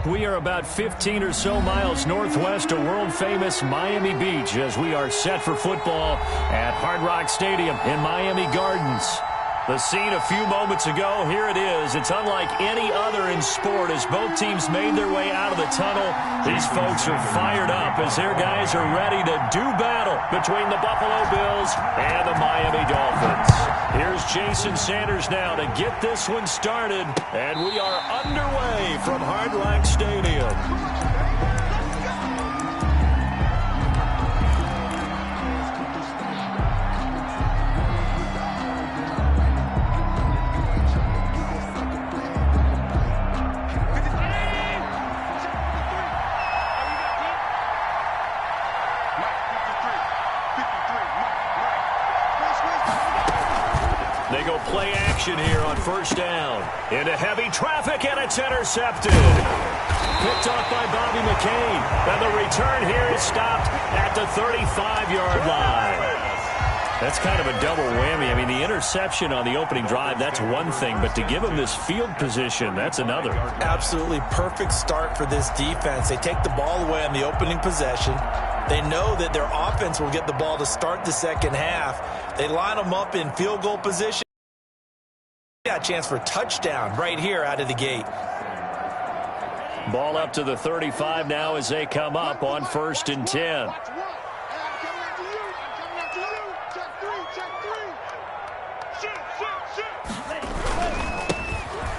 We are about 15 or so miles northwest of world-famous Miami Beach as we are set for football at Hard Rock Stadium in Miami Gardens. The scene a few moments ago, here it is. It's unlike any other in sport as both teams made their way out of the tunnel. These folks are fired up as their guys are ready to do battle between the Buffalo Bills and the Miami Dolphins. Here's Jason Sanders now to get this one started, and we are underway from Hard Rock Stadium. They go play action here on first down. Into heavy traffic, and it's intercepted. Picked off by Bobby McCain. And the return here is stopped at the 35-yard line. That's kind of a double whammy. I mean, the interception on the opening drive, that's one thing. But to give them this field position, that's another. Absolutely perfect start for this defense. They take the ball away on the opening possession. They know that their offense will get the ball to start the second half. They line them up in field goal position. Got a chance for a touchdown right here out of the gate. Ball up to the 35 now as they come up on 1st and 10.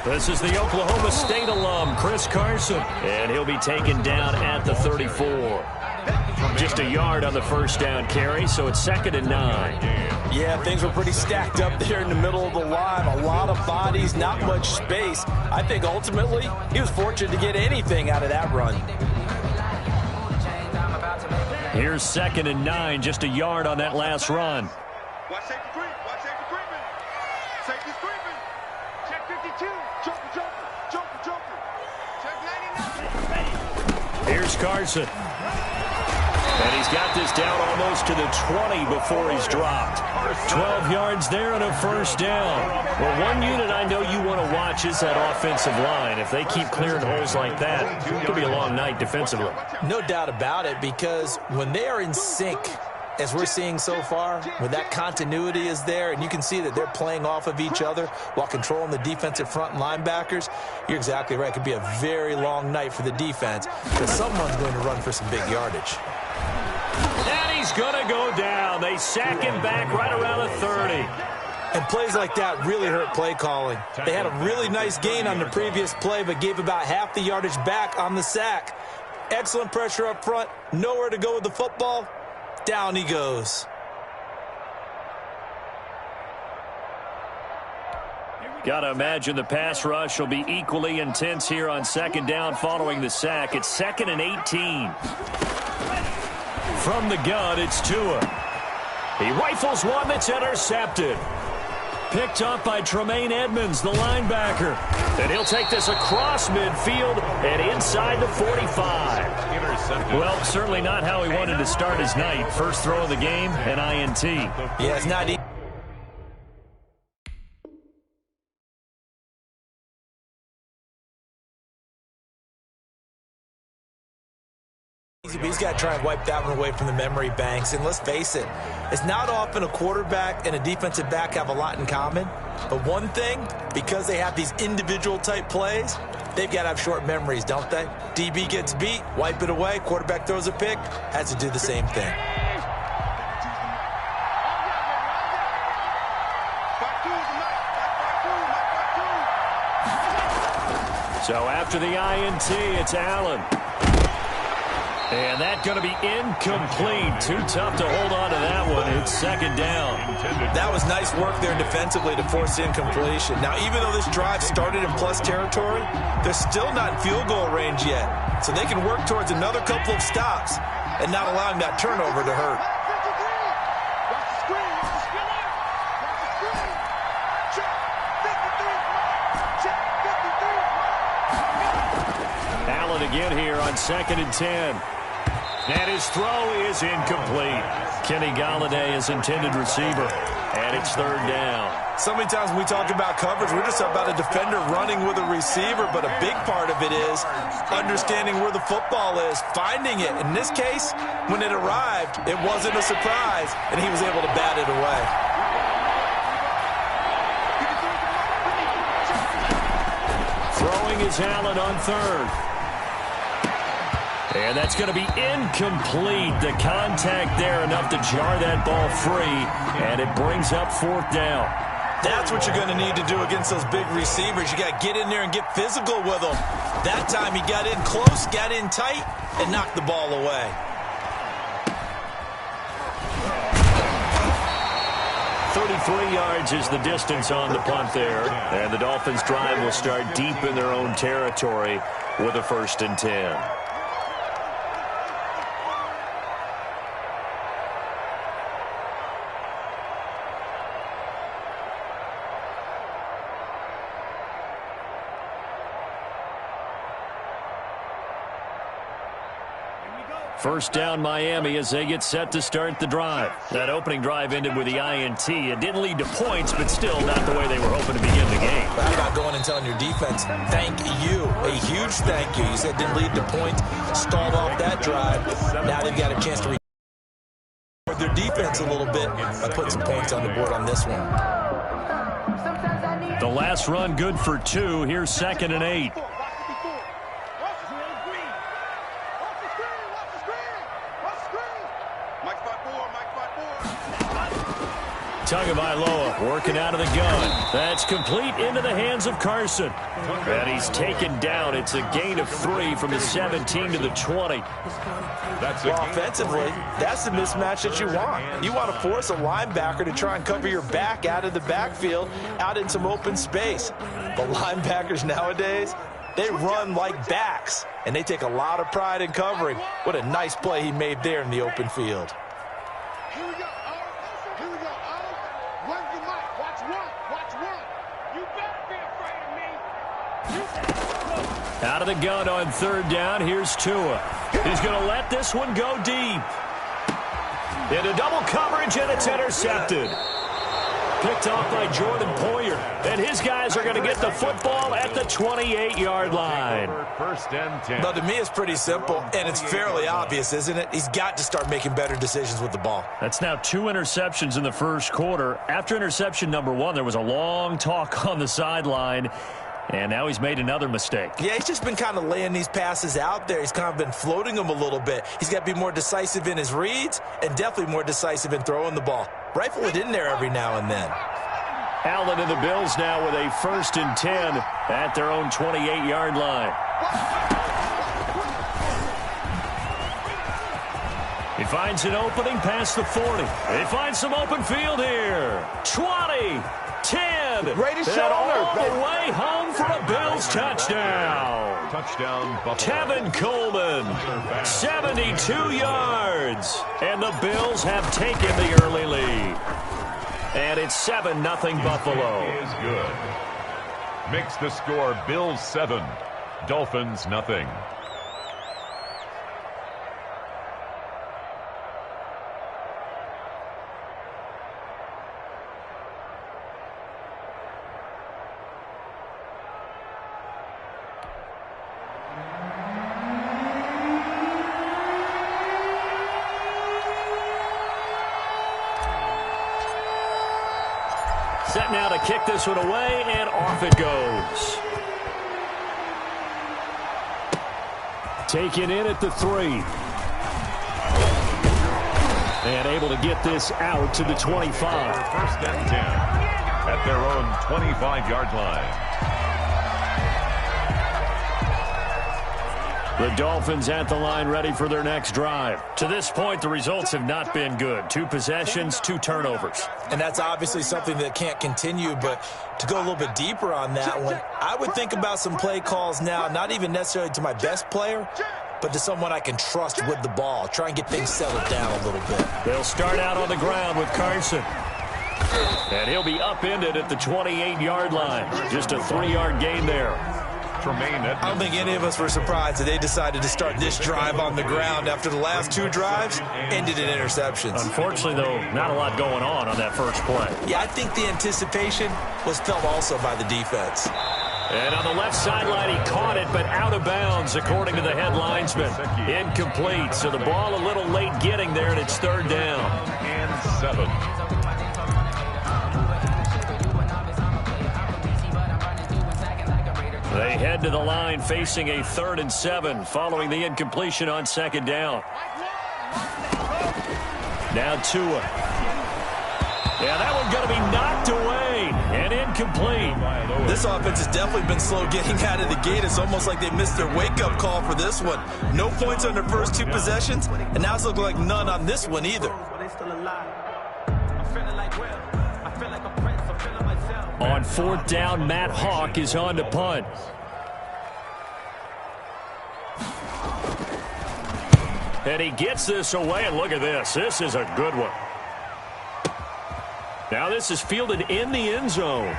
This is the Oklahoma State alum, Chris Carson, and he'll be taken down at the 34. Just a yard on the first down carry, so it's 2nd and 9. Yeah, things were pretty stacked up there in the middle of the line. A lot of bodies, not much space. I think ultimately he was fortunate to get anything out of that run. Here's 2nd and 9, just a yard on that last run. Watch safety creep. Watch safety creeping. Safety's creeping. Check 52. Joker. Check 99. Here's Carson. And he's got this down almost to the 20 before he's dropped. 12 yards there and a first down. Well, one unit I know you want to watch is that offensive line. If they keep clearing holes like that, it could be a long night defensively. No doubt about it, because when they are in sync, as we're seeing so far, when that continuity is there and you can see that they're playing off of each other while controlling the defensive front and linebackers, you're exactly right. It could be a very long night for the defense because someone's going to run for some big yardage. And he's going to go down. They sack him back right around the 30. And plays like that really hurt play calling. They had a really nice gain on the previous play, but gave about half the yardage back on the sack. Excellent pressure up front. Nowhere to go with the football. Down he goes. Got to imagine the pass rush will be equally intense here on 2nd down following the sack. It's 2nd and 18. From the gun, it's Tua. He rifles one that's intercepted. Picked up by Tremaine Edmonds, the linebacker. And he'll take this across midfield and inside the 45. Well, certainly not how he wanted to start his night. First throw of the game, an INT. Yeah, it's not easy. He's got to try and wipe that one away from the memory banks. And let's face it, it's not often a quarterback and a defensive back have a lot in common. But one thing, because they have these individual type plays, they've got to have short memories, don't they? DB gets beat, wipe it away, quarterback throws a pick, has to do the same thing. So after the INT, it's Allen. And that's going to be incomplete. Too tough to hold on to that one. It's 2nd down. That was nice work there defensively to force incompletion. Now, even though this drive started in plus territory, they're still not in field goal range yet. So they can work towards another couple of stops and not allowing that turnover to hurt. Allen again here on 2nd and 10. And his throw is incomplete. Kenny Galladay is intended receiver. And it's 3rd down. So many times when we talk about coverage, we're just about a defender running with a receiver, but a big part of it is understanding where the football is, finding it. In this case, when it arrived, it wasn't a surprise, and he was able to bat it away. Throwing is Allen on third. And that's going to be incomplete. The contact there enough to jar that ball free, and it brings up fourth down. That's what you're going to need to do against those big receivers. You got to get in there and get physical with them. That time he got in close, got in tight, and knocked the ball away. Yards is the distance on the punt there. And the Dolphins' drive will start deep in their own territory with a 1st and 10. First down, Miami, as they get set to start the drive. That opening drive ended with the INT. It didn't lead to points, but still not the way they were hoping to begin the game. How about going and telling your defense, thank you, a huge thank you. You said it didn't lead to points, stalled off that drive. Now they've got a chance to reward their defense a little bit by putting some points on the board on this one. The last run good for 2. Here's 2nd and 8. Tagovailoa working out of the gun. That's complete into the hands of Carson. And he's taken down. It's a gain of 3 from the 17 to the 20. Well, offensively, that's the mismatch that you want. You want to force a linebacker to try and cover your back out of the backfield, out in some open space. The linebackers nowadays, they run like backs, and they take a lot of pride in covering. What a nice play he made there in the open field. Here we go. Here we go. Run your mic. Watch one. Watch one. You better be afraid of me. Out of the gun on 3rd down. Here's Tua. He's going to let this one go deep. Into double coverage, and it's intercepted. Picked off by Jordan Poyer. And his guys are going to get the football at the 28-yard line. 1st and 10. But to me, it's pretty simple, and it's fairly obvious, isn't it? He's got to start making better decisions with the ball. That's now 2 interceptions in the first quarter. After interception number 1, there was a long talk on the sideline. And now he's made another mistake. Yeah, he's just been kind of laying these passes out there. He's kind of been floating them a little bit. He's got to be more decisive in his reads and definitely more decisive in throwing the ball. Rifle it in there every now and then. Allen and the Bills now with a 1st and 10 at their own 28-yard line. He finds an opening past the 40. They find some open field here. 20, 10, Greatest and shot on all earth, the baby. way home for a Bills touchdown. Touchdown, Buffalo. Tevin Coleman, 72 yards. And the Bills have taken the early lead. And it's 7-0 Buffalo. Is good. Makes the score Bills 7, Dolphins nothing. Set now to kick this one away, and off it goes. Taken in at the 3. And able to get this out to the 25. 1st and 10 at their own 25-yard line. The Dolphins at the line ready for their next drive. To this point, the results have not been good. 2 possessions, 2 turnovers. And that's obviously something that can't continue, but to go a little bit deeper on that one, I would think about some play calls now, not even necessarily to my best player, but to someone I can trust with the ball. Try and get things settled down a little bit. They'll start out on the ground with Carson. And he'll be upended at the 28-yard line. Just a 3-yard gain there. I don't think any of us were surprised that they decided to start this drive on the ground after the last 2 drives ended in interceptions. Unfortunately, though, not a lot going on that first play. Yeah, I think the anticipation was felt also by the defense. And on the left sideline, he caught it, but out of bounds, according to the head linesman. Incomplete, so the ball a little late getting there, and it's 3rd down. And 7. They head to the line facing a 3rd and 7 following the incompletion on 2nd down. Now Tua. Yeah, that one's going to be knocked away and incomplete. This offense has definitely been slow getting out of the gate. It's almost like they missed their wake-up call for this one. No points on their first 2 possessions, and now it's looking like none on this one either. On 4th down, Matt Hawk is on to punt. And he gets this away, and look at this. This is a good one. Now this is fielded in the end zone.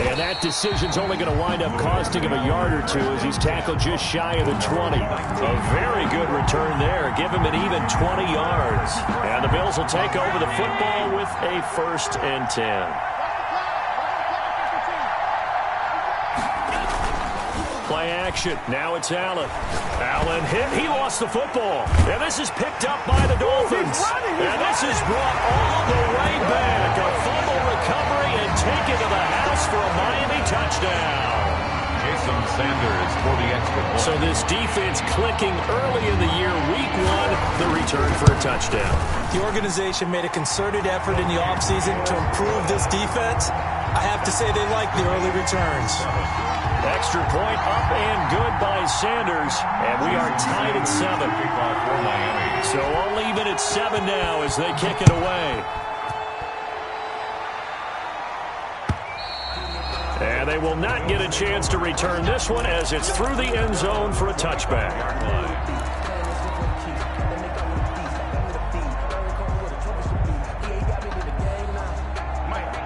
And that decision's only going to wind up costing him a yard or 2 as he's tackled just shy of the 20. A very good return there. Give him an even 20 yards. And the Bills will take over the football with a 1st and 10. Play action. Now it's Allen. Allen hit. He lost the football. And this is picked up by the Dolphins. And this is brought all the way back. A fumble recovery and taken to the house for a Miami touchdown. Jason Sanders for the extra point. So this defense clicking early in the year, week 1, the return for a touchdown. The organization made a concerted effort in the offseason to improve this defense. I have to say they like the early returns. Extra point up and good by Sanders. And we are tied at 7. So all even at 7 now as they kick it away. And they will not get a chance to return this one as it's through the end zone for a touchback.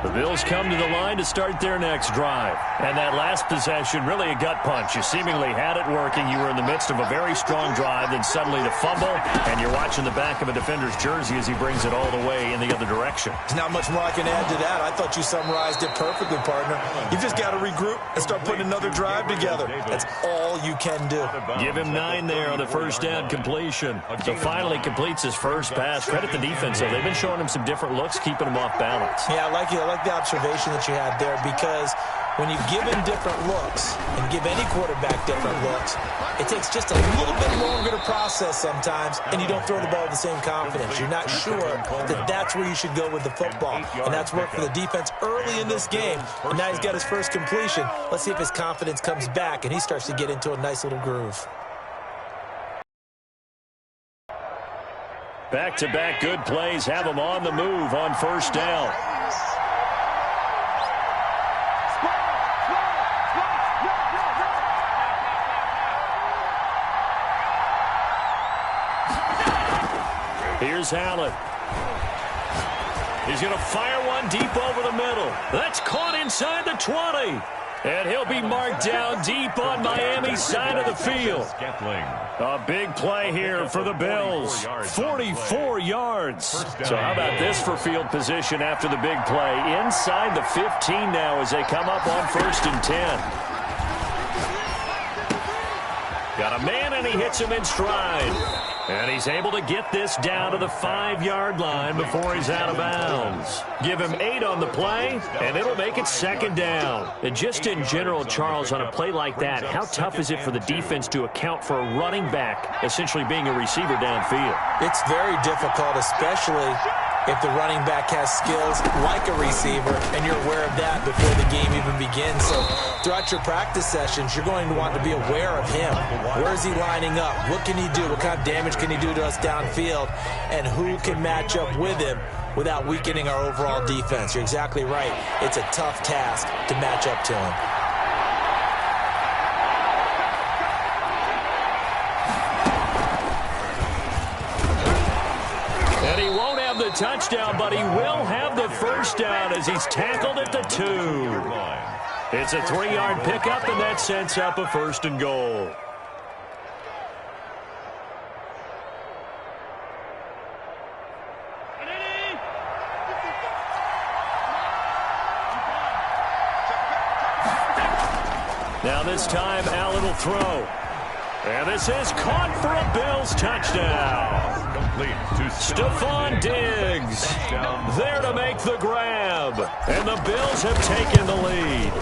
The Bills come to the line to start their next drive. And that last possession, really a gut punch. You seemingly had it working. You were in the midst of a very strong drive, then suddenly the fumble, and you're watching the back of a defender's jersey as he brings it all the way in the other direction. There's not much more I can add to that. I thought you summarized it perfectly, partner. You've just got to regroup and start putting another drive together. That's all you can do. Give him 9 there on the 1st down completion. So finally completes his first pass. Credit the defense, though. They've been showing him some different looks, keeping him off balance. Yeah, I like the observation that you had there, because when you give him different looks and give any quarterback different looks, it takes just a little bit longer to process sometimes, and you don't throw the ball with the same confidence. You're not sure that that's where you should go with the football, and that's worked for the defense early in this game. And now he's got his first completion. Let's see if his confidence comes back and he starts to get into a nice little groove. Back-to-back good plays have him on the move on 1st down. Here's Allen. He's going to fire one deep over the middle. That's caught inside the 20. And he'll be marked down deep on Miami's side of the field. A big play here for the Bills. 44 yards. So how about this for field position after the big play? Inside the 15 now as they come up on 1st and 10. Got a man, and he hits him in stride. And he's able to get this down to the 5-yard line before he's out of bounds. Give him 8 on the play, and it'll make it 2nd down. And just in general, Charles, on a play like that, how tough is it for the defense to account for a running back essentially being a receiver downfield? It's very difficult, especially if the running back has skills like a receiver, and you're aware of that before the game even begins. So throughout your practice sessions, you're going to want to be aware of him. Where is he lining up? What can he do? What kind of damage can he do to us downfield? And who can match up with him without weakening our overall defense? You're exactly right. It's a tough task to match up to him. Touchdown, but he will have the 1st down as he's tackled at the 2. It's a 3-yard pickup, and that sets up a 1st and goal. Now this time, Allen will throw. And this is caught for a Bills touchdown. Complete to Stephon Diggs there to make the grab. And the Bills have taken the lead.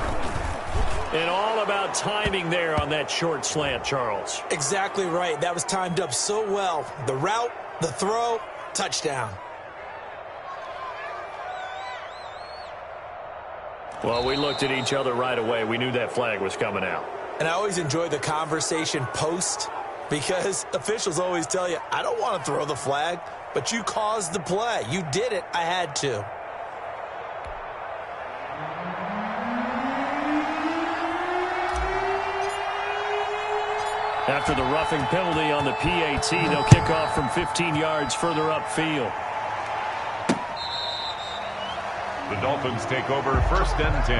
And all about timing there on that short slant, Charles. Exactly right. That was timed up so well. The route, the throw, touchdown. Well, we looked at each other right away. We knew that flag was coming out. And I always enjoy the conversation post because officials always tell you, I don't want to throw the flag, but you caused the play. You did it. I had to. After the roughing penalty on the PAT, they'll kick off from 15 yards further upfield. The Dolphins take over 1st and 10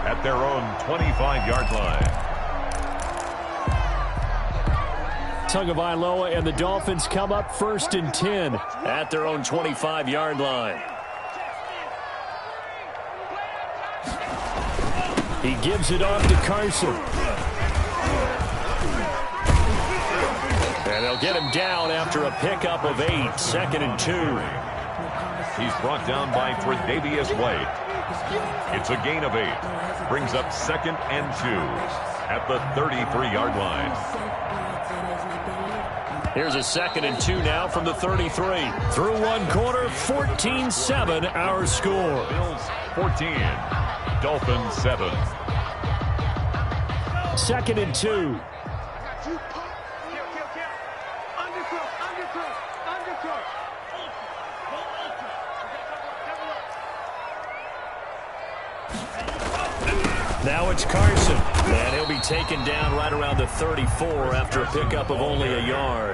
at their own 25-yard line. Tagovailoa and the Dolphins come up 1st and 10 at their own 25-yard line. He gives it off to Carson. And they'll get him down after a pickup of 8, 2nd and 2. He's brought down by Tre'Davious White. It's a gain of 8. Brings up 2nd and 2 at the 33-yard line. Here's a 2nd and 2 now from the 33. Through one quarter, 14-7 our score. Bills 14, Dolphins 7. 2nd and 2. Now it's Carson, and he'll be taken down right around the 34 after a pickup of only a yard.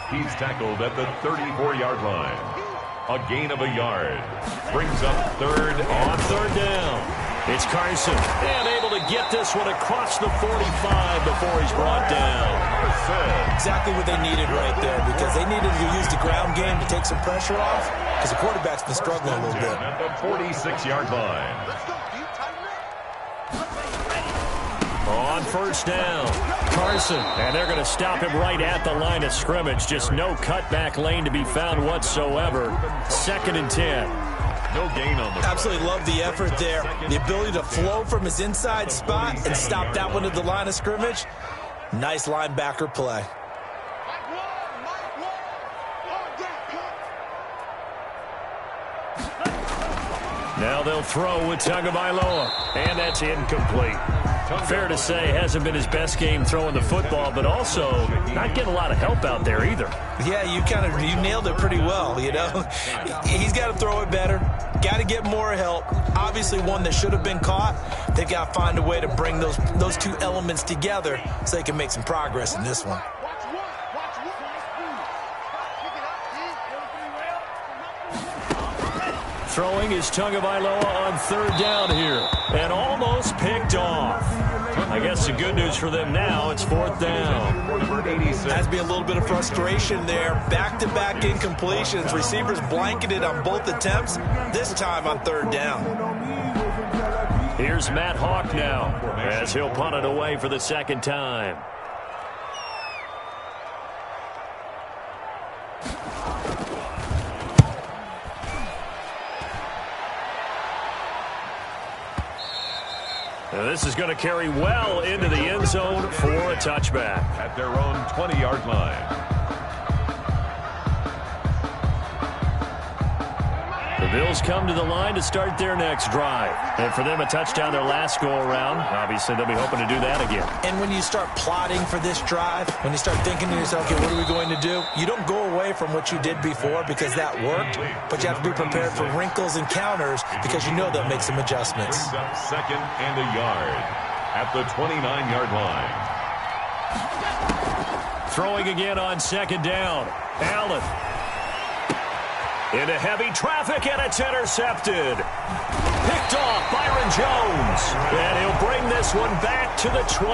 He's tackled at the 34-yard line. A gain of a yard. Brings up 3rd on 3rd down. It's Carson, and able to get this one across the 45 before he's brought down. Exactly what they needed right there, because they needed to use the ground game to take some pressure off, because the quarterback's been struggling a little bit. At the 46-yard line. On 1st down, Carson, and they're going to stop him right at the line of scrimmage. Just no cutback lane to be found whatsoever. 2nd and 10. No gain on the Absolutely love the effort there. The ability to flow from his inside spot and stop that one at the line of scrimmage. Nice linebacker play. Now they'll throw with Tagovailoa, and that's incomplete. Fair to say, hasn't been his best game throwing the football, but also not getting a lot of help out there either. Yeah, you nailed it pretty well, you know. He's got to throw it better, got to get more help. Obviously one that should have been caught. They've got to find a way to bring those two elements together so they can make some progress in this one. Throwing is Tagovailoa on 3rd down here, and almost picked off. I guess the good news for them now, it's 4th down. Has been a little bit of frustration there. Back-to-back incompletions. Receivers blanketed on both attempts, this time on 3rd down. Here's Matt Hawk now, as he'll punt it away for the 2nd time. And this is going to carry well into the end zone for a touchback. At their own 20-yard line. The Bills come to the line to start their next drive. And for them, a touchdown their last go-around. Obviously, they'll be hoping to do that again. And when you start plotting for this drive, when you start thinking to yourself, okay, what are we going to do? You don't go away from what you did before because that worked, but you have to be prepared for wrinkles and counters because you know they'll make some adjustments. Brings up 2nd and a yard at the 29-yard line. Throwing again on 2nd down. Allen. Into heavy traffic, and it's intercepted. Picked off Byron Jones. And he'll bring this one back to the 29.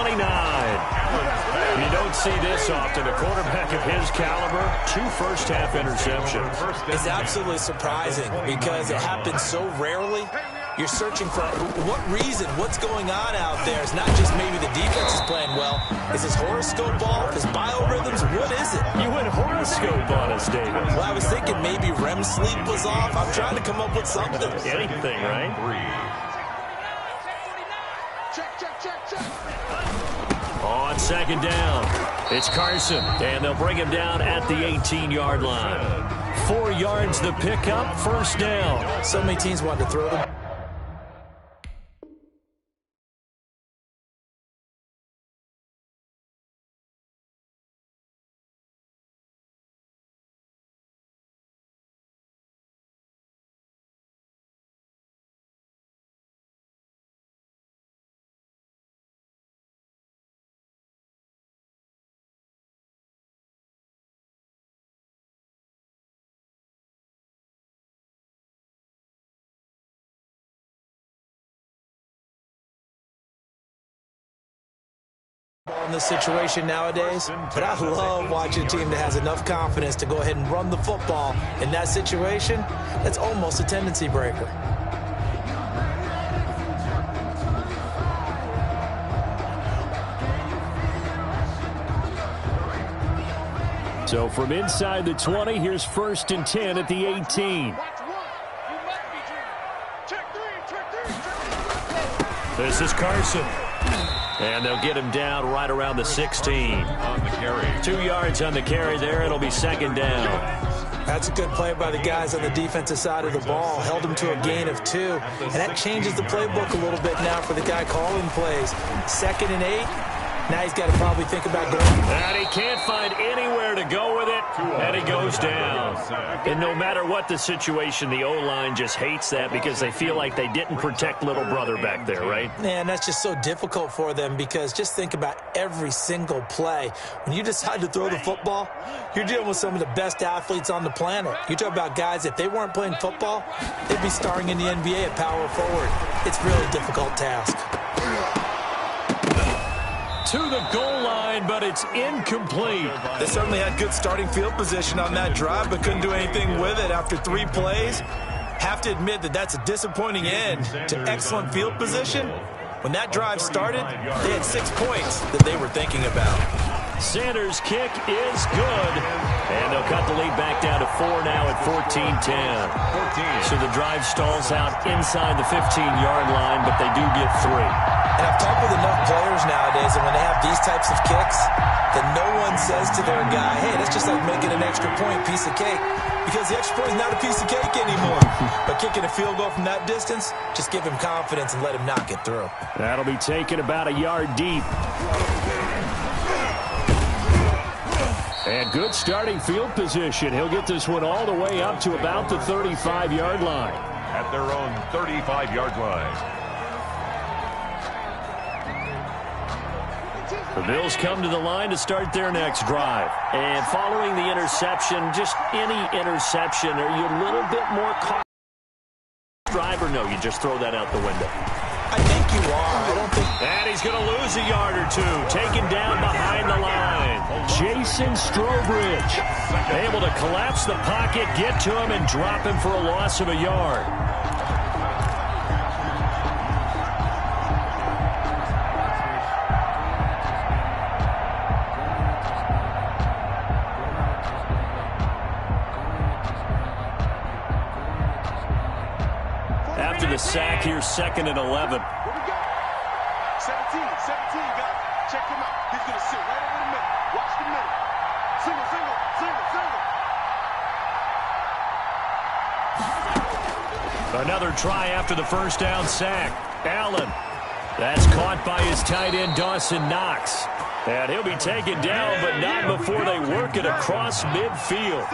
You don't see this often. A quarterback of his caliber, 2 first-half interceptions. It's absolutely surprising because it happens so rarely. You're searching for what reason, what's going on out there. It's not just maybe the defense is playing well. Is his horoscope off? His biorhythms? What is it? You went horoscope on us, David. Well, I was thinking maybe REM sleep was off. I'm trying to come up with something. Anything, right? On second down, it's Carson, and they'll bring him down at the 18-yard line. 4 yards the pickup, first down. So many teams wanted to throw them. In this situation nowadays, but I love watching a team that has enough confidence to go ahead and run the football. In that situation, that's almost a tendency breaker. So from inside the 20, here's 1st and 10 at the 18. This is Carson. And they'll get him down right around the 16. On the carry. 2 yards on the carry there. It'll be second down. That's a good play by the guys on the defensive side of the ball. Held him to a gain of 2. And that changes the playbook a little bit now for the guy calling plays. 2nd and 8. Now he's got to probably think about going. And he can't find anywhere to go with it. And he goes down. And no matter what the situation, the O-line just hates that because they feel like they didn't protect little brother back there, right? Man, that's just so difficult for them because just think about every single play. When you decide to throw the football, you're dealing with some of the best athletes on the planet. You talk about guys, if they weren't playing football, they'd be starring in the NBA at power forward. It's a really difficult task. To the goal line, but it's incomplete. They certainly had good starting field position on that drive, but couldn't do anything with it after 3 plays. Have to admit that that's a disappointing end to excellent field position. When that drive started, they had 6 points that they were thinking about. Sanders' kick is good. And they'll cut the lead back down to 4 now at 14-10. So the drive stalls out inside the 15-yard line, but they do get 3. And I've talked with enough players nowadays, and when they have these types of kicks, that no one says to their guy, hey, that's just like making an extra point, piece of cake. Because the extra point is not a piece of cake anymore. But kicking a field goal from that distance, just give him confidence and let him knock it through. That'll be taken about a yard deep. And good starting field position. He'll get this one all the way up to about the 35-yard line. At their own 35-yard line. The Bills come to the line to start their next drive. And following the interception, just any interception, are you a little bit more cautious? Drive or no, you just throw that out the window? I think you are. I don't think. And he's going to lose a yard or 2. Taken down behind the line. Jason Strobridge able to collapse the pocket, get to him, and drop him for a loss of a yard. After the sack, here's 2nd and 11. What we got? 17, guys. Check him out. He's going to sit right over the middle. Watch the middle. Single. Another try after the first down sack. Allen. That's caught by his tight end, Dawson Knox. And he'll be taken down, but not before they work it across midfield.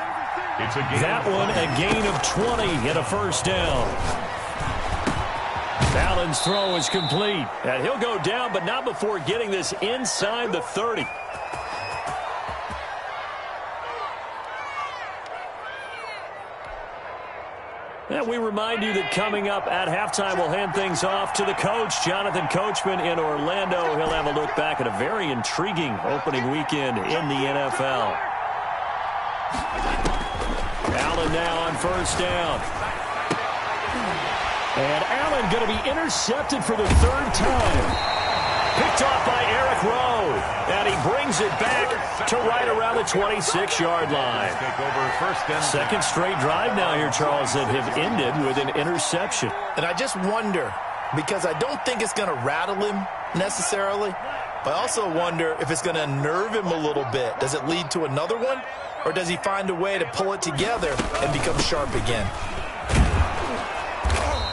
That one a gain of 20 and a first down. Allen's throw is complete. And he'll go down, but not before getting this inside the 30. And we remind you that coming up at halftime, we'll hand things off to the coach, Jonathan Coachman in Orlando. He'll have a look back at a very intriguing opening weekend in the NFL. Allen now on first down. And Allen going to be intercepted for the third time. Picked off by Eric Rowe. And he brings it back to right around the 26-yard line. Second straight drive now here, Charles, that have ended with an interception. And I just wonder, because I don't think it's going to rattle him necessarily, but I also wonder if it's going to unnerve him a little bit. Does it lead to another one? Or does he find a way to pull it together and become sharp again?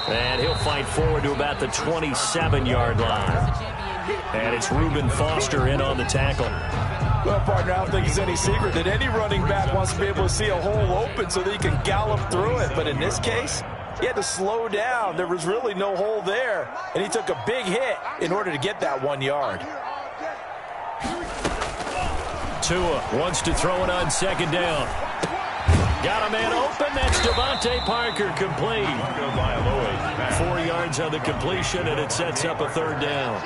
And he'll fight forward to about the 27-yard line. And it's Reuben Foster in on the tackle. Well, partner, I don't think it's any secret that any running back wants to be able to see a hole open so that he can gallop through it. But in this case, he had to slow down. There was really no hole there. And he took a big hit in order to get that 1 yard. Tua wants to throw it on second down. Got a man open. That's Devontae Parker, complete. 4 yards on the completion, and it sets up a third down.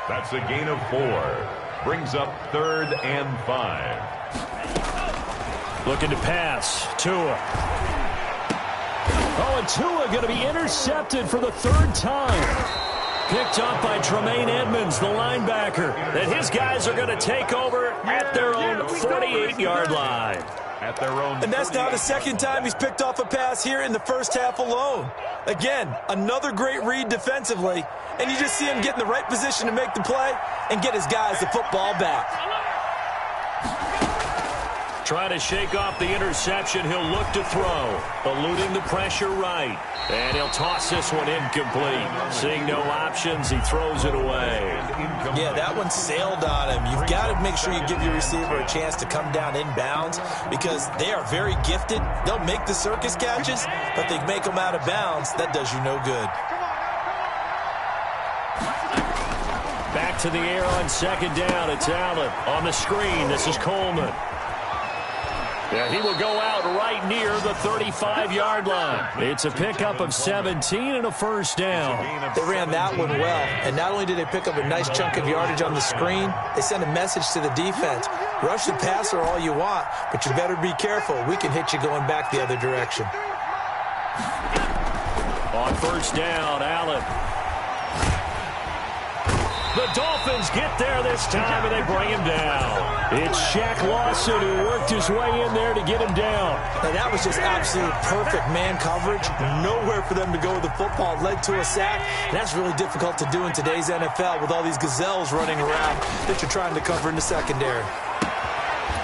That's a gain of 4. Brings up 3rd and 5. Looking to pass. Tua. Oh, and Tua going to be intercepted for the third time. Picked up by Tremaine Edmonds, the linebacker. And his guys are going to take over at their own 48-yard line. And that's now the second time he's picked off a pass here in the first half alone. Again, another great read defensively, and you just see him get in the right position to make the play and get his guys the football back. Trying to shake off the interception. He'll look to throw. Eluding the pressure right. And he'll toss this one incomplete. Seeing no options, he throws it away. Yeah, that one sailed on him. You've got to make sure you give your receiver a chance to come down inbounds because they are very gifted. They'll make the circus catches, but they make them out of bounds. That does you no good. Back to the air on second down. It's Allen on the screen. This is Coleman. Yeah, he will go out right near the 35-yard line. It's a pickup of 17 and a first down. They ran that one well, and not only did they pick up a nice chunk of yardage on the screen, they sent a message to the defense. Rush the passer all you want, but you better be careful. We can hit you going back the other direction. On first down, Allen. The Dolphins get there this time, and they bring him down. It's Shaq Lawson who worked his way in there to get him down. And that was just absolute perfect man coverage. Nowhere for them to go with the football. Led to a sack. And that's really difficult to do in today's NFL with all these gazelles running around that you're trying to cover in the secondary.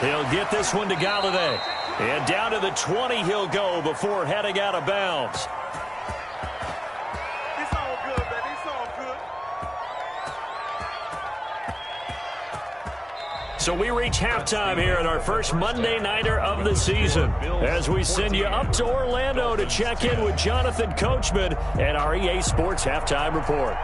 He'll get this one to Galladay. And down to the 20 he'll go before heading out of bounds. So we reach halftime here at our first Monday Nighter of the season as we send you up to Orlando to check in with Jonathan Coachman and our EA Sports Halftime Report.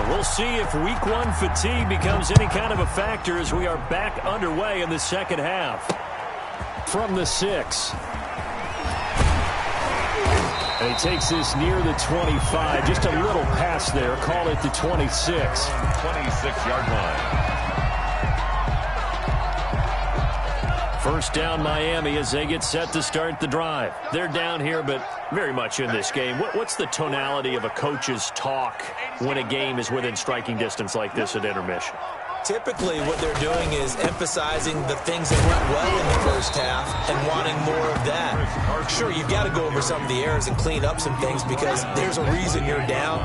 We'll see if Week 1 fatigue becomes any kind of a factor as we are back underway in the second half. From the 6. And he takes this near the 25. Just a little pass there. Call it the 26. 26-yard line. First down Miami as they get set to start the drive. They're down here, but very much in this game. What's the tonality of a coach's talk when a game is within striking distance like this at intermission? Typically, what they're doing is emphasizing the things that went well in the first half and wanting more of that. Sure, you've got to go over some of the errors and clean up some things because there's a reason you're down.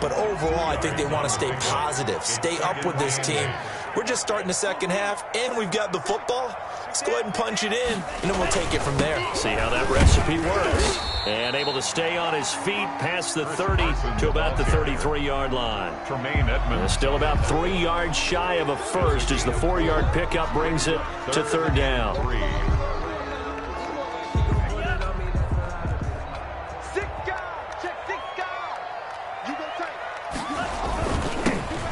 But overall, I think they want to stay positive, stay up with this team. We're just starting the second half, and we've got the football. Let's go ahead and punch it in, and then we'll take it from there. See how that recipe works. And able to stay on his feet past the 30 to about the 33-yard line. Tremaine Edmonds. Still about 3 yards shy of a first as the 4-yard pickup brings it to third down.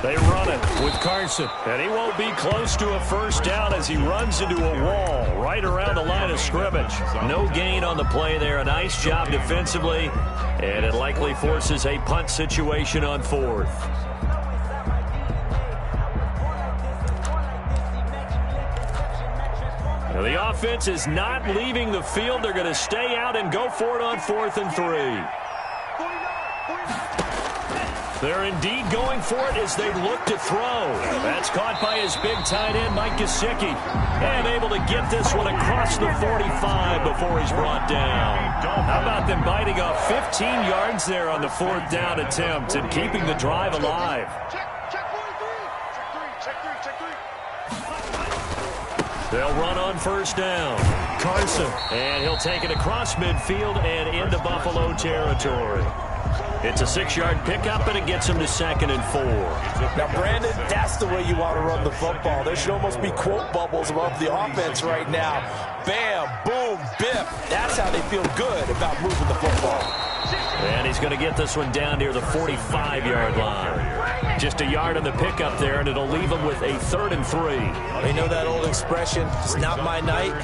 They run it with Carson, and he won't be close to a first down as he runs into a wall right around the line of scrimmage. No gain on the play there. A nice job defensively, and it likely forces a punt situation on fourth. Now the offense is not leaving the field. They're going to stay out and go for it on 4th and 3. They're indeed going for it as they look to throw. That's caught by his big tight end, Mike Gesicki. And able to get this one across the 45 before he's brought down. How about them biting off 15 yards there on the 4th down attempt and keeping the drive alive? They'll run on first down. Carson, and he'll take it across midfield and into Buffalo territory. It's a 6-yard pickup, and it gets him to 2nd and 4. Now, Brandon, that's the way you want to run the football. There should almost be quote bubbles above the offense right now. Bam, boom, bip. That's how they feel good about moving the football. And he's going to get this one down near the 45-yard line. Just a yard on the pickup there, and it'll leave him with a 3rd and 3. You know that old expression, it's not my night?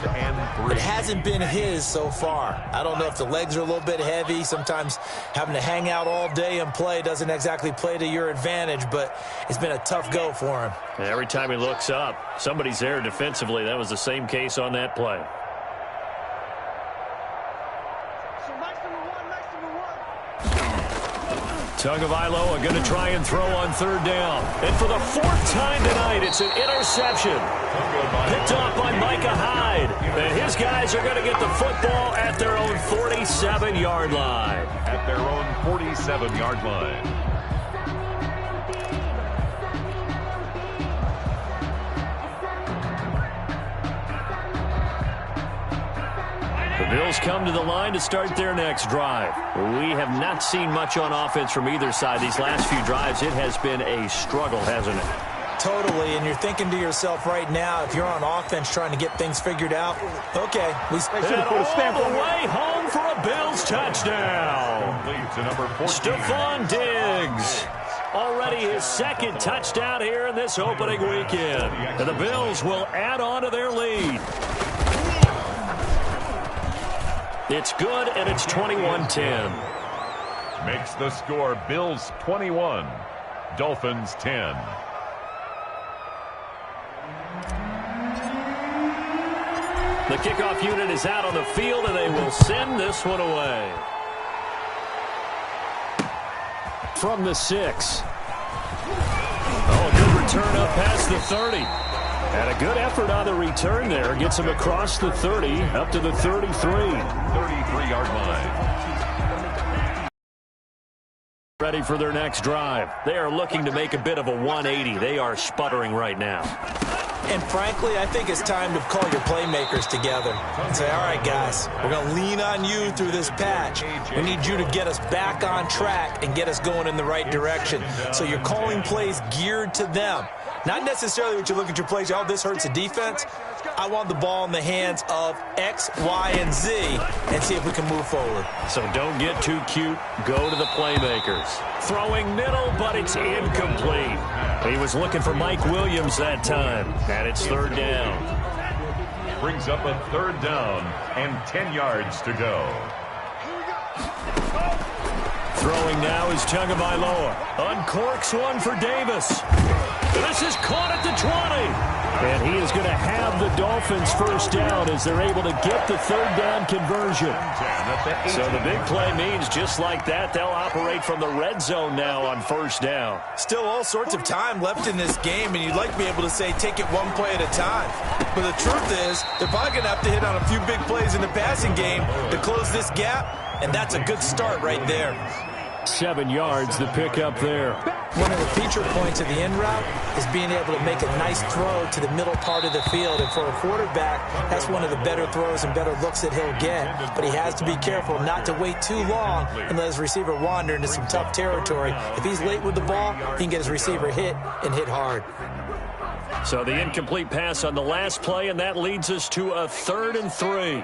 It hasn't been his so far. I don't know if the legs are a little bit heavy. Sometimes having to hang out all day and play doesn't exactly play to your advantage, but it's been a tough go for him. Every time he looks up, somebody's there defensively. That was the same case on that play. Tagovailoa going to try and throw on 3rd down. And for the 4th time tonight, it's an interception. Picked off by Micah Hyde. And his guys are going to get the football at their own 47-yard line. At their own 47-yard line. The Bills come to the line to start their next drive. We have not seen much on offense from either side. These last few drives, it has been a struggle, hasn't it? Totally, and you're thinking to yourself right now, if you're on offense trying to get things figured out, okay, we should have put a stamp on the way home for a Bills touchdown. Stephon Diggs. Already his 2nd touchdown here in this opening weekend. And the Bills will add on to their lead. It's good, and it's 21-10. Makes the score Bills 21, Dolphins 10. The kickoff unit is out on the field, and they will send this one away. From the 6. Oh, a good return up past the 30. And a good effort on the return there. Gets him across the 30, up to the 33. 33-yard line. Ready for their next drive. They are looking to make a bit of a 180. They are sputtering right now. And frankly, I think it's time to call your playmakers together and say, all right, guys, we're going to lean on you through this patch. We need you to get us back on track and get us going in the right direction. So you're calling plays geared to them. Not necessarily what you look at your plays, oh, this hurts the defense. I want the ball in the hands of X, Y, and Z and see if we can move forward. So don't get too cute. Go to the playmakers. Throwing middle, but it's incomplete. He was looking for Mike Williams that time, and it's 3rd down. Brings up a 3rd down and 10 yards to go. Throwing now is Tagovailoa. Uncorks one for Davis. This is caught at the 20. And he is going to have the Dolphins first down as they're able to get the 3rd down conversion. So the big play means just like that, they'll operate from the red zone now on first down. Still all sorts of time left in this game, and you'd like to be able to say take it one play at a time. But the truth is, they're probably going to have to hit on a few big plays in the passing game to close this gap, and that's a good start right there. 7 yards, the pickup there. One of the feature points of the in route is being able to make a nice throw to the middle part of the field. And for a quarterback, that's one of the better throws and better looks that he'll get. But he has to be careful not to wait too long and let his receiver wander into some tough territory. If he's late with the ball, he can get his receiver hit and hit hard. So the incomplete pass on the last play, and that leads us to a 3rd and 3.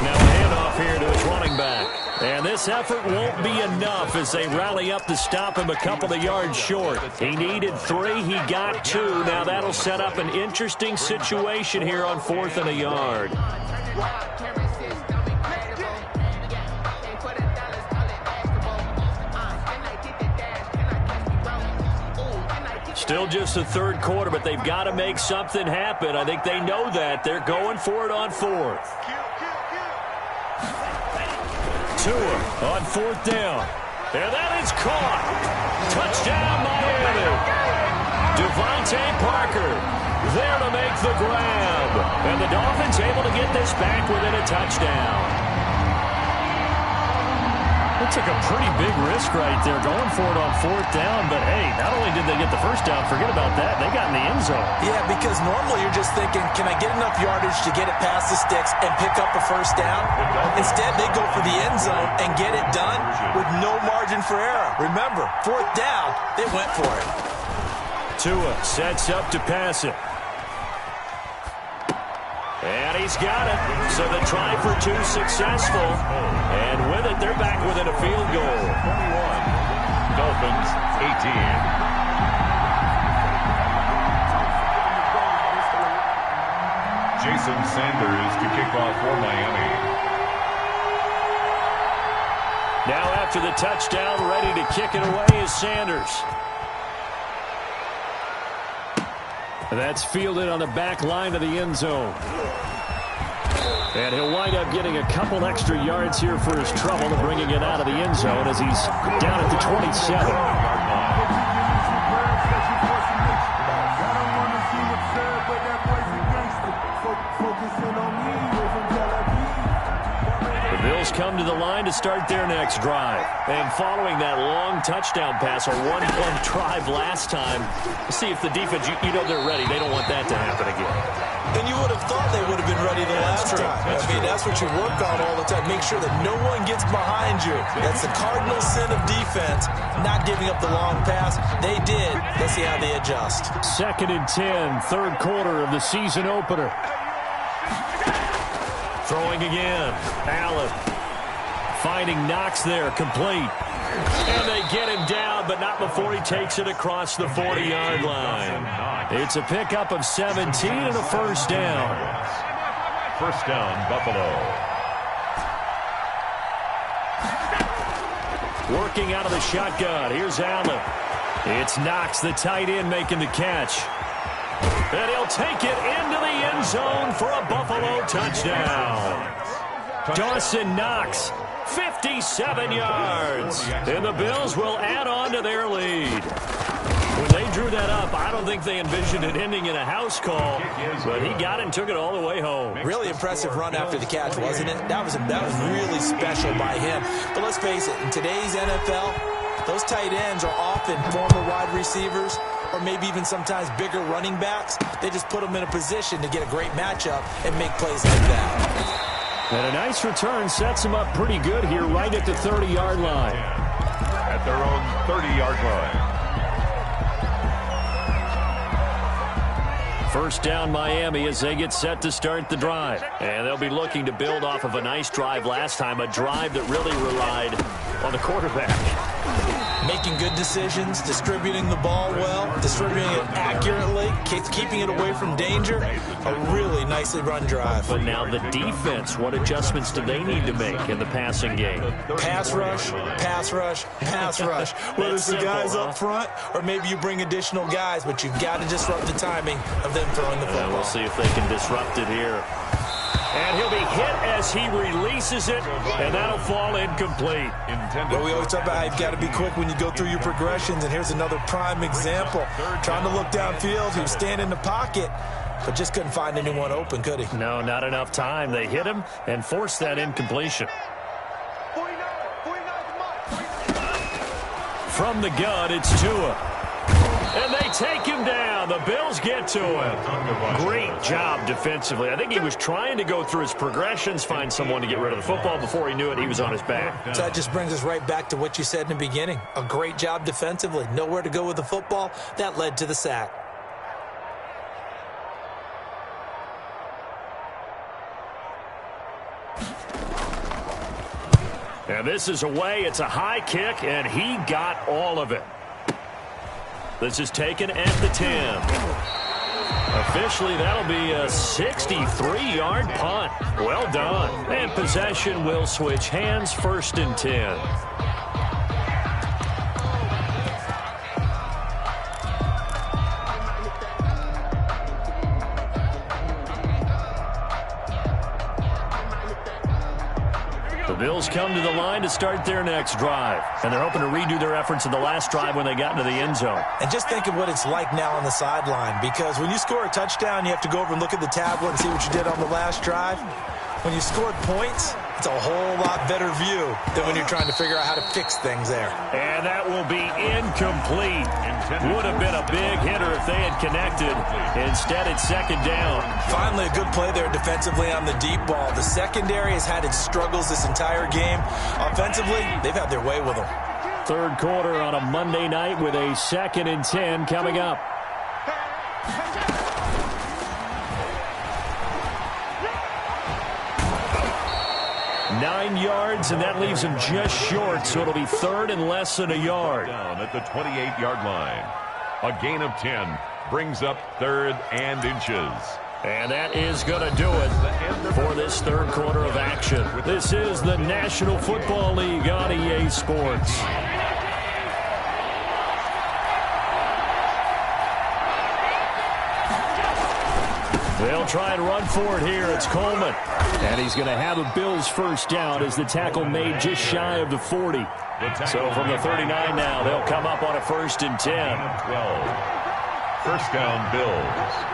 Now a handoff here to his running back. And this effort won't be enough as they rally up to stop him a couple of yards short. He needed 3. He got 2. Now that'll set up an interesting situation here on 4th and a yard. Still just the 3rd quarter, but they've got to make something happen. I think they know that. They're going for it on 4th. Tua on 4th down. And that is caught. Touchdown, Miami. Devontae Parker there to make the grab. And the Dolphins able to get this back within a touchdown. They took a pretty big risk right there going for it on 4th down. But, hey, not only did they get the first down, forget about that, they got in the end zone. Yeah, because normally you're just thinking, can I get enough yardage to get it past the sticks and pick up a first down? Instead, they go for the end zone and get it done with no margin for error. Remember, 4th down, they went for it. Tua sets up to pass it. And he's got it. So the try for 2 successful. And with it, they're back within a field goal. 21. Dolphins, 18. Jason Sanders to kick off for Miami. Now after the touchdown, ready to kick it away is Sanders. That's fielded on the back line of the end zone. And he'll wind up getting a couple extra yards here for his trouble to bringing it out of the end zone as he's down at the 27. The Bills come to the line to start their next drive. And following that long touchdown pass, a one-play drive last time, see if the defense, you know they're ready. They don't want that to happen again. And you would have thought they would have been ready the last time. I mean, that's what you work on all the time. Make sure that no one gets behind you. That's the cardinal sin of defense, not giving up the long pass. They did. Let's see how they adjust. 2nd and 10, 3rd quarter of the season opener. Throwing again. Allen finding Knox there, complete. And they get him down, but not before he takes it across the 40-yard line. It's a pickup of 17 and a first down. First down, Buffalo. Working out of the shotgun. Here's Allen. It's Knox, the tight end, making the catch. And he'll take it into the end zone for a Buffalo touchdown. Dawson Knox, 57 yards. And the Bills will add on to their lead. When they drew that up, I don't think they envisioned it ending in a house call, but he got it and took it all the way home. Really impressive run after the catch, wasn't it? That was really special by him. But let's face it, in today's NFL, those tight ends are often former wide receivers or maybe even sometimes bigger running backs. They just put them in a position to get a great matchup and make plays like that. And a nice return sets them up pretty good here right at the 30-yard line. At their own 30-yard line. First down Miami as they get set to start the drive. And they'll be looking to build off of a nice drive last time, a drive that really relied on the quarterback. Making good decisions, distributing the ball well, distributing it accurately, keeping it away from danger. A really nicely run drive. But now the defense, what adjustments do they need to make in the passing game? Pass rush, pass rush, pass rush. Whether it's the guys up front or maybe you bring additional guys, but you've got to disrupt the timing of them throwing the football. We'll see if they can disrupt it here. And he'll be hit as he releases it, and that'll fall incomplete. Well, we always talk about how you've got to be quick when you go through your progressions, and here's another prime example. Trying to look downfield, he was standing in the pocket, but just couldn't find anyone open, could he? No, not enough time. They hit him and forced that incompletion. From the gun, it's Tua. And they take him down. The Bills get to him. Great job defensively. I think he was trying to go through his progressions, find someone to get rid of the football. Before he knew it, he was on his back. So that just brings us right back to what you said in the beginning. A great job defensively. Nowhere to go with the football. That led to the sack. And this is away. It's a high kick, and he got all of it. This is taken at the 10. Officially, that'll be a 63-yard punt. Well done. And possession will switch hands, 1st and 10. The Bills come to the line to start their next drive. And they're hoping to redo their efforts in the last drive when they got into the end zone. And just think of what it's like now on the sideline, because when you score a touchdown, you have to go over and look at the tablet and see what you did on the last drive. When you scored points, it's a whole lot better view than when you're trying to figure out how to fix things there. And that will be incomplete. Would have been a big hitter if they had connected. Instead, it's 2nd down. Finally, a good play there defensively on the deep ball. The secondary has had its struggles this entire game. Offensively, they've had their way with them. 3rd quarter on a Monday night with a 2nd and 10 coming up. Nine yards, and that leaves him just short, so it'll be 3rd and less than a yard. Down at the 28-yard line. A gain of 10 brings up 3rd and inches. And that is going to do it for this 3rd quarter of action. This is the National Football League on EA Sports. They'll try and run for it here. It's Coleman. And he's going to have a Bills 1st down as the tackle made just shy of the 40. So from the 39 now, they'll come up on a 1st and 10. 12. 1st down, Bills.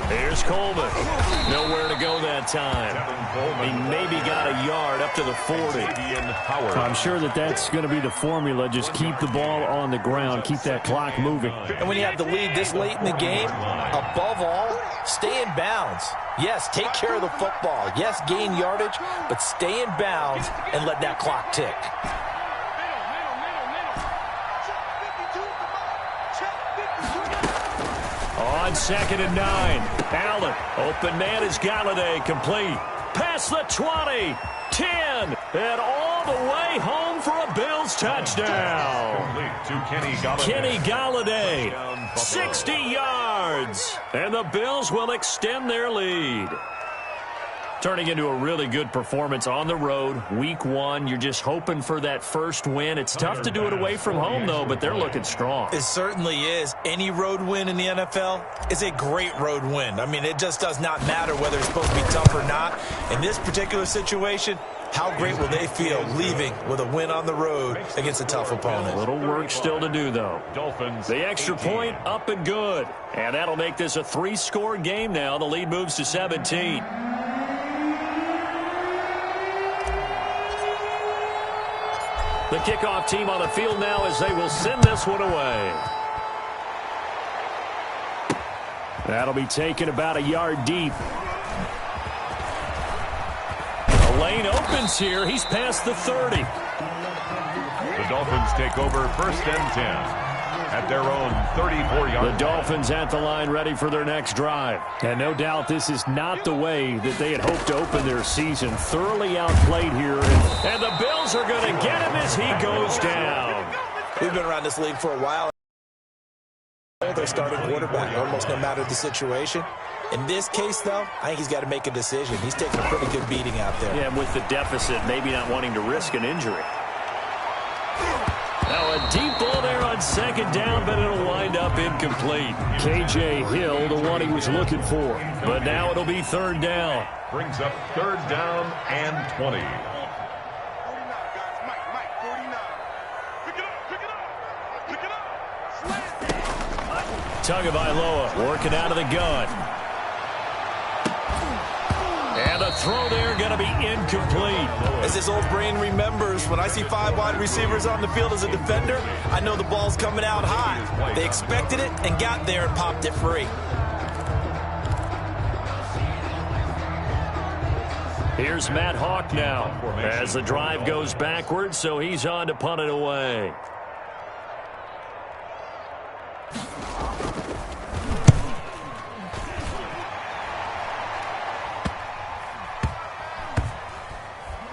Here's Coleman. Nowhere to go that time. He maybe got a yard up to the 40. I'm sure that's going to be the formula. Just keep the ball on the ground. Keep that clock moving. And when you have the lead this late in the game, above all, stay in bounds. Yes, take care of the football. Yes, gain yardage, but stay in bounds and let that clock tick. On 2nd and 9, Allen. Open man is Galladay, complete. Past the 20, 10, and all the way home for a Bills touchdown. Complete to Kenny Galladay, 60 yards, and the Bills will extend their lead. Turning into a really good performance on the road. Week 1, you're just hoping for that 1st win. It's tough to do it away from home, though, but they're looking strong. It certainly is. Any road win in the NFL is a great road win. I mean, it just does not matter whether it's supposed to be tough or not. In this particular situation, how great will they feel leaving with a win on the road against a tough opponent? A little work still to do, though. Dolphins. The extra point up and good. And that'll make this a 3-score game now. The lead moves to 17. The kickoff team on the field now as they will send this one away. That'll be taken about a yard deep. The lane opens here. He's past the 30. The Dolphins take over 1st and 10 at their own 34-yard. The Dolphins at the line ready for their next drive. And no doubt this is not the way that they had hoped to open their season. Thoroughly outplayed here. And the Bills are going to get him as he goes down. We've been around this league for a while. They're starting quarterback almost no matter the situation. In this case, though, I think he's got to make a decision. He's taking a pretty good beating out there. Yeah, with the deficit, maybe not wanting to risk an injury. Now a deep ball there on 2nd down, but it'll wind up incomplete. K.J. Hill, the one he was looking for. But now it'll be 3rd down. Brings up 3rd down and 20. 49, guys. Mike, 49. Pick it up. Tagovailoa working out of the gun. And the throw there going to be incomplete. As his old brain remembers, when I see 5 wide receivers on the field as a defender, I know the ball's coming out high. They expected it and got there and popped it free. Here's Matt Hawk now as the drive goes backwards, so he's on to punt it away.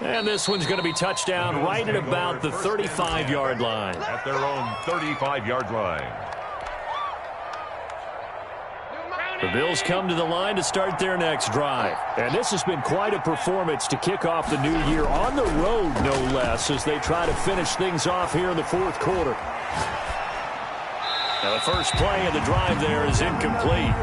And this one's going to be touchdown right at about the 35-yard line. At their own 35-yard line. The Bills come to the line to start their next drive. And this has been quite a performance to kick off the new year on the road, no less, as they try to finish things off here in the fourth quarter. Now the first play of the drive there is incomplete.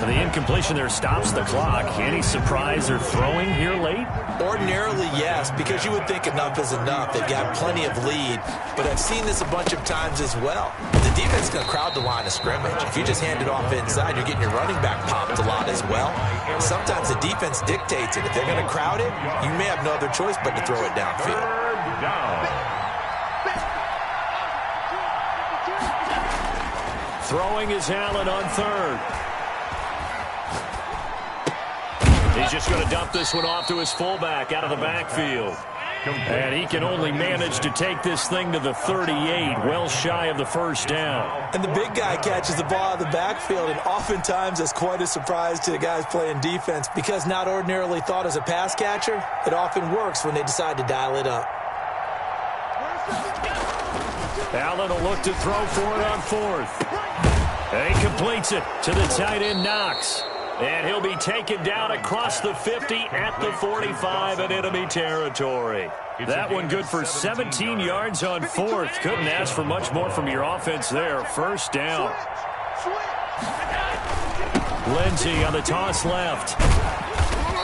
And the incompletion there stops the clock. Any surprise they're throwing here late? Ordinarily, yes, because you would think enough is enough. They've got plenty of lead, but I've seen this a bunch of times as well. The defense is going to crowd the line of scrimmage. If you just hand it off inside, you're getting your running back popped a lot as well. Sometimes the defense dictates it. If they're going to crowd it, you may have no other choice but to throw it downfield. Third down. Throwing is Allen on third. He's just going to dump this one off to his fullback out of the backfield. And he can only manage to take this thing to the 38, well shy of the first down. And the big guy catches the ball out of the backfield, and oftentimes that's quite a surprise to the guys playing defense because not ordinarily thought as a pass catcher, it often works when they decide to dial it up. Allen will look to throw for it on fourth. And he completes it to the tight end, Knox. And he'll be taken down across the 50 at the 45 in enemy territory. That one good for 17 yards on fourth. Couldn't ask for much more from your offense there. First down. Lindsey on the toss left.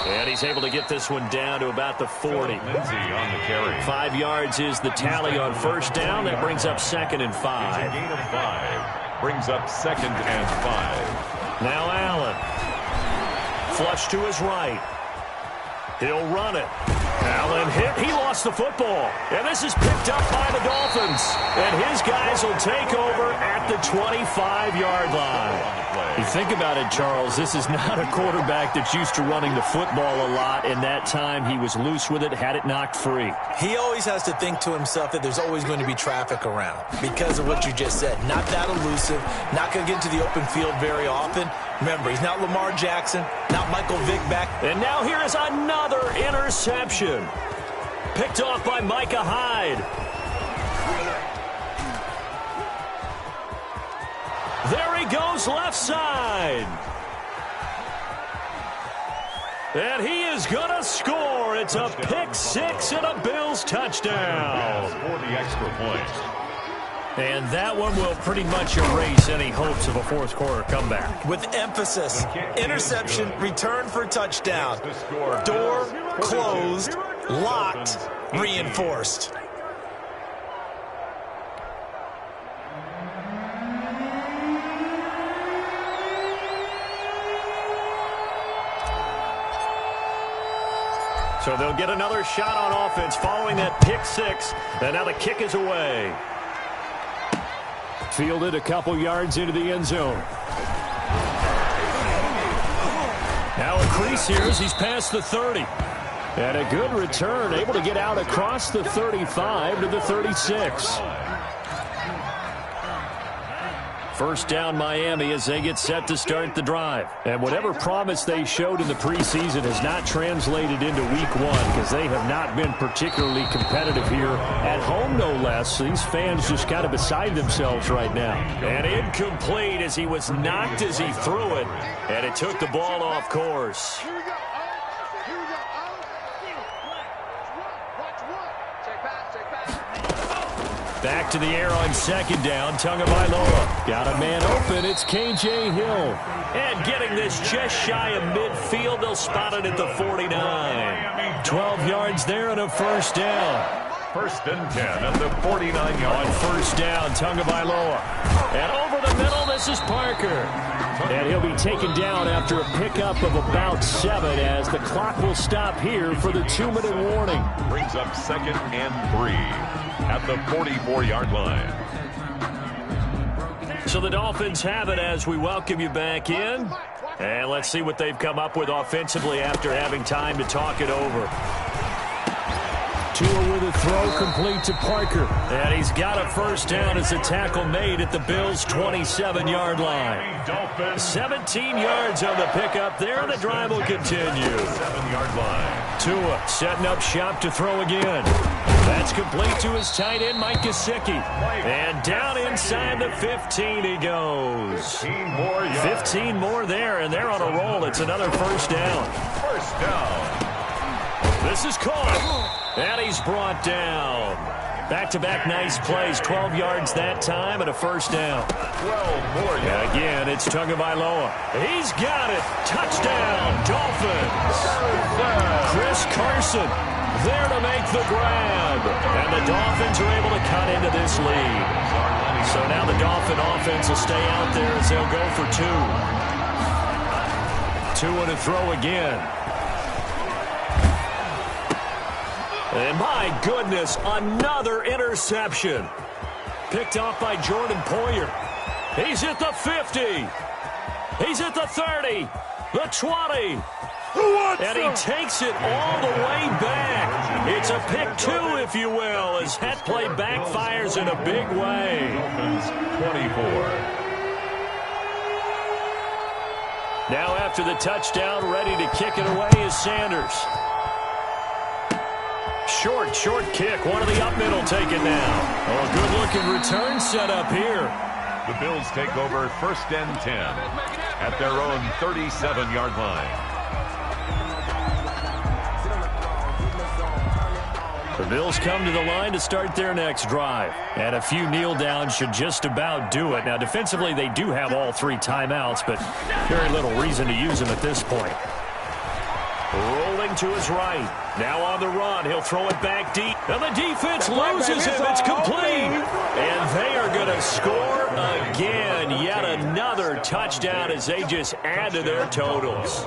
And he's able to get this one down to about the 40. Lindsey on the carry. 5 yards is the tally on first down. That brings up 2nd and 5. It's a gain of 5. Brings up 2nd and 5. Now Allen. Flush to his right. He'll run it. Allen hit. He lost the football. And this is picked up by the Dolphins. And his guys will take over at the 25-yard line. You think about it, Charles. This is not a quarterback that's used to running the football a lot. In that time, he was loose with it, had it knocked free. He always has to think to himself that there's always going to be traffic around because of what you just said. Not that elusive, not going to get into the open field very often. Remember, he's not Lamar Jackson, not Michael Vick back. And now here is another interception. Picked off by Micah Hyde. There he goes left side. And he is going to score. It's a pick six and a Bills touchdown. For the extra point. And that one will pretty much erase any hopes of a fourth quarter comeback. With emphasis, interception, return for touchdown. Door closed, locked, reinforced. So they'll get another shot on offense following that pick six. And now the kick is away. Fielded a couple yards into the end zone. Now a crease here as he's past the 30. And a good return, able to get out across the 35 to the 36. First down Miami as they get set to start the drive. And whatever promise they showed in the preseason has not translated into week one because they have not been particularly competitive here at home, no less. These fans just kind of beside themselves right now. And incomplete as he was knocked as he threw it. And it took the ball off course. Here we go. Here we go. Watch one. Check pass. Back to the air on second down. Tagovailoa got a man open. It's KJ Hill. And getting this just shy of midfield. They'll spot it at the 49. 12 yards there and a first down. First and 10 at the 49-yard. On first down, Tagovailoa. And over the middle, this is Parker. And he'll be taken down after a pickup of about 7 as the clock will stop here for the 2-minute warning. Brings up 2nd and 3 at the 44-yard line. So the Dolphins have it as we welcome you back in. And let's see what they've come up with offensively after having time to talk it over. Tua with a throw complete to Parker. And he's got a first down as a tackle made at the Bills' 27-yard line. 17 yards on the pickup there, and the drive will continue. 7-yard line. Tua setting up shop to throw again. That's complete to his tight end, Mike Gesicki. And down inside the 15 he goes. 15 more there, and they're on a roll. It's another first down. First down. This is caught, and he's brought down. Back-to-back nice plays, 12 yards that time and a first down. 12 more yards. Again, it's Tagovailoa. He's got it. Touchdown, Dolphins. Chris Carson there to make the grab. And the Dolphins are able to cut into this lead. So now the Dolphin offense will stay out there as they'll go for two. Tua to throw again. And my goodness, another interception. Picked off by Jordan Poyer. He's at the 50. He's at the 30. The 20. And he takes it all the way back. It's a pick two, if you will, as that play backfires in a big way. 24. Now after the touchdown, ready to kick it away is Sanders. Short kick. One of the up middle taken now. Oh, good-looking return set up here. The Bills take over 1st and 10 at their own 37-yard line. The Bills come to the line to start their next drive. And a few kneel downs should just about do it. Now, defensively, they do have all three timeouts, but very little reason to use them at this point. Rolling to his right. Now on the run. He'll throw it back deep. And the defense loses him. It's complete. And they are going to score again. Yet another touchdown as they just add to their totals.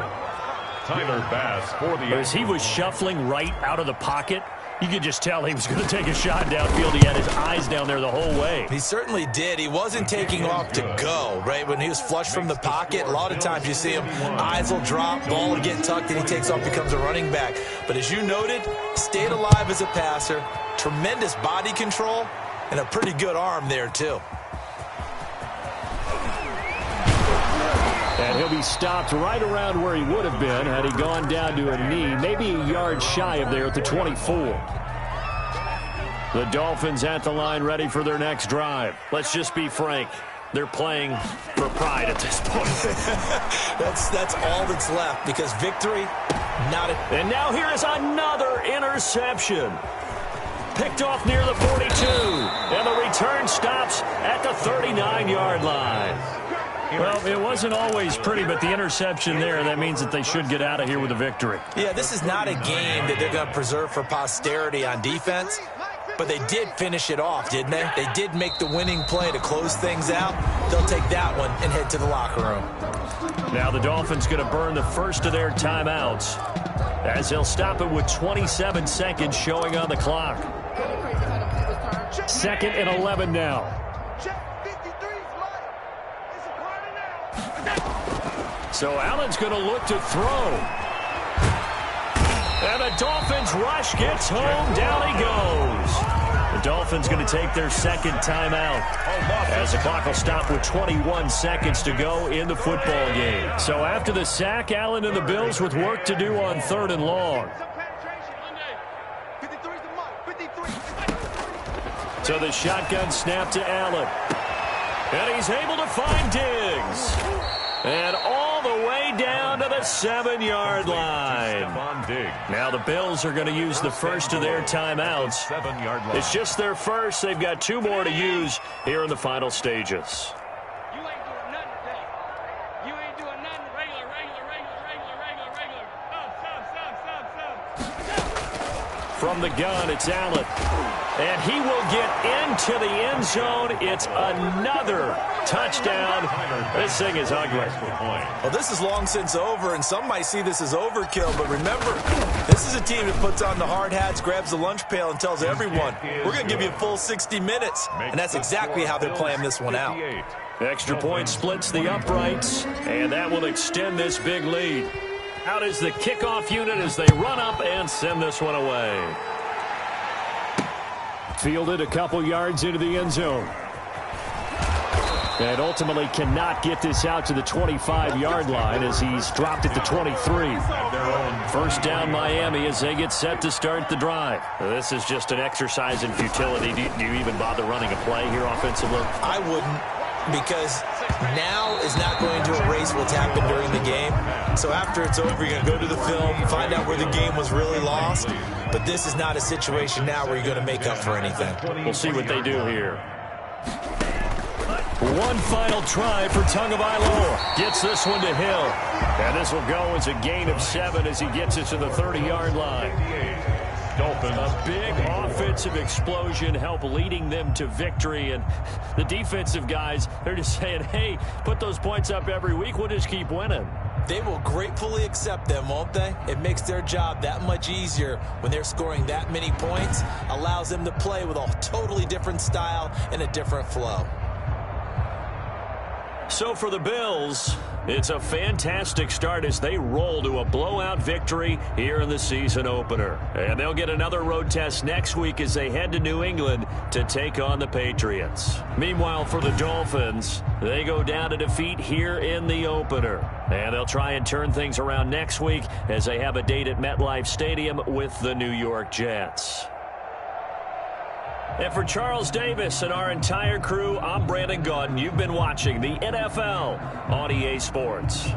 Tyler Bass for the... As he was shuffling right out of the pocket, you could just tell he was going to take a shot downfield. He had his eyes down there the whole way. He certainly did. He wasn't taking off to go, right? When he was flushed from the pocket, a lot of times you see him, eyes will drop, ball will get tucked, and he takes off, becomes a running back. But as you noted, stayed alive as a passer, tremendous body control, and a pretty good arm there, too. And he'll be stopped right around where he would have been had he gone down to a knee, maybe a yard shy of there at the 24. The Dolphins at the line ready for their next drive. Let's just be frank. They're playing for pride at this point. That's all that's left because victory, not a... And now here is another interception. Picked off near the 42. And the return stops at the 39-yard line. Well, it wasn't always pretty, but the interception there, that means that they should get out of here with a victory. Yeah, this is not a game that they're going to preserve for posterity on defense, but they did finish it off, didn't they? They did make the winning play to close things out. They'll take that one and head to the locker room. Now the Dolphins going to burn the first of their timeouts as they'll stop it with 27 seconds showing on the clock. 2nd and 11 now. So Allen's going to look to throw. And the Dolphins rush gets home. Down he goes. The Dolphins going to take their second timeout as the clock will stop with 21 seconds to go in the football game. So after the sack, Allen and the Bills with work to do on 3rd and long. So the shotgun snap to Allen. And he's able to find Diggs. And all the way down to the 7-yard line. Now the Bills are going to use the first of their timeouts. It's just their first. They've got 2 more to use here in the final stages. You ain't doing nothing today. You ain't doing nothing regular. Stop. From the gun, it's Allen. And he will get into the end zone. It's another touchdown. This thing is ugly. Well, this is long since over, and some might see this as overkill. But remember, this is a team that puts on the hard hats, grabs the lunch pail, and tells everyone, we're going to give you a full 60 minutes. And that's exactly how they're playing this one out. Extra point splits the uprights, and that will extend this big lead. Out is the kickoff unit as they run up and send this one away. Fielded a couple yards into the end zone. And ultimately cannot get this out to the 25-yard line as he's dropped at the 23. First down Miami as they get set to start the drive. This is just an exercise in futility. Do you even bother running a play here offensively? I wouldn't, because now is not going to erase what's happened during the game. So after it's over, you're going to go to the film, find out where the game was really lost. But this is not a situation now where you're going to make up for anything. We'll see what they do here. One final try for Tagovailoa. Gets this one to Hill. And this will go as a gain of 7 as he gets it to the 30-yard line. A big offensive explosion help leading them to victory. And the defensive guys, they're just saying, hey, put those points up every week. We'll just keep winning. They will gratefully accept them, won't they? It makes their job that much easier when they're scoring that many points. Allows them to play with a totally different style and a different flow. So for the Bills, it's a fantastic start as they roll to a blowout victory here in the season opener. And they'll get another road test next week as they head to New England to take on the Patriots. Meanwhile, for the Dolphins, they go down to defeat here in the opener. And they'll try and turn things around next week as they have a date at MetLife Stadium with the New York Jets. And for Charles Davis and our entire crew, I'm Brandon Gaudin. You've been watching the NFL on EA Sports.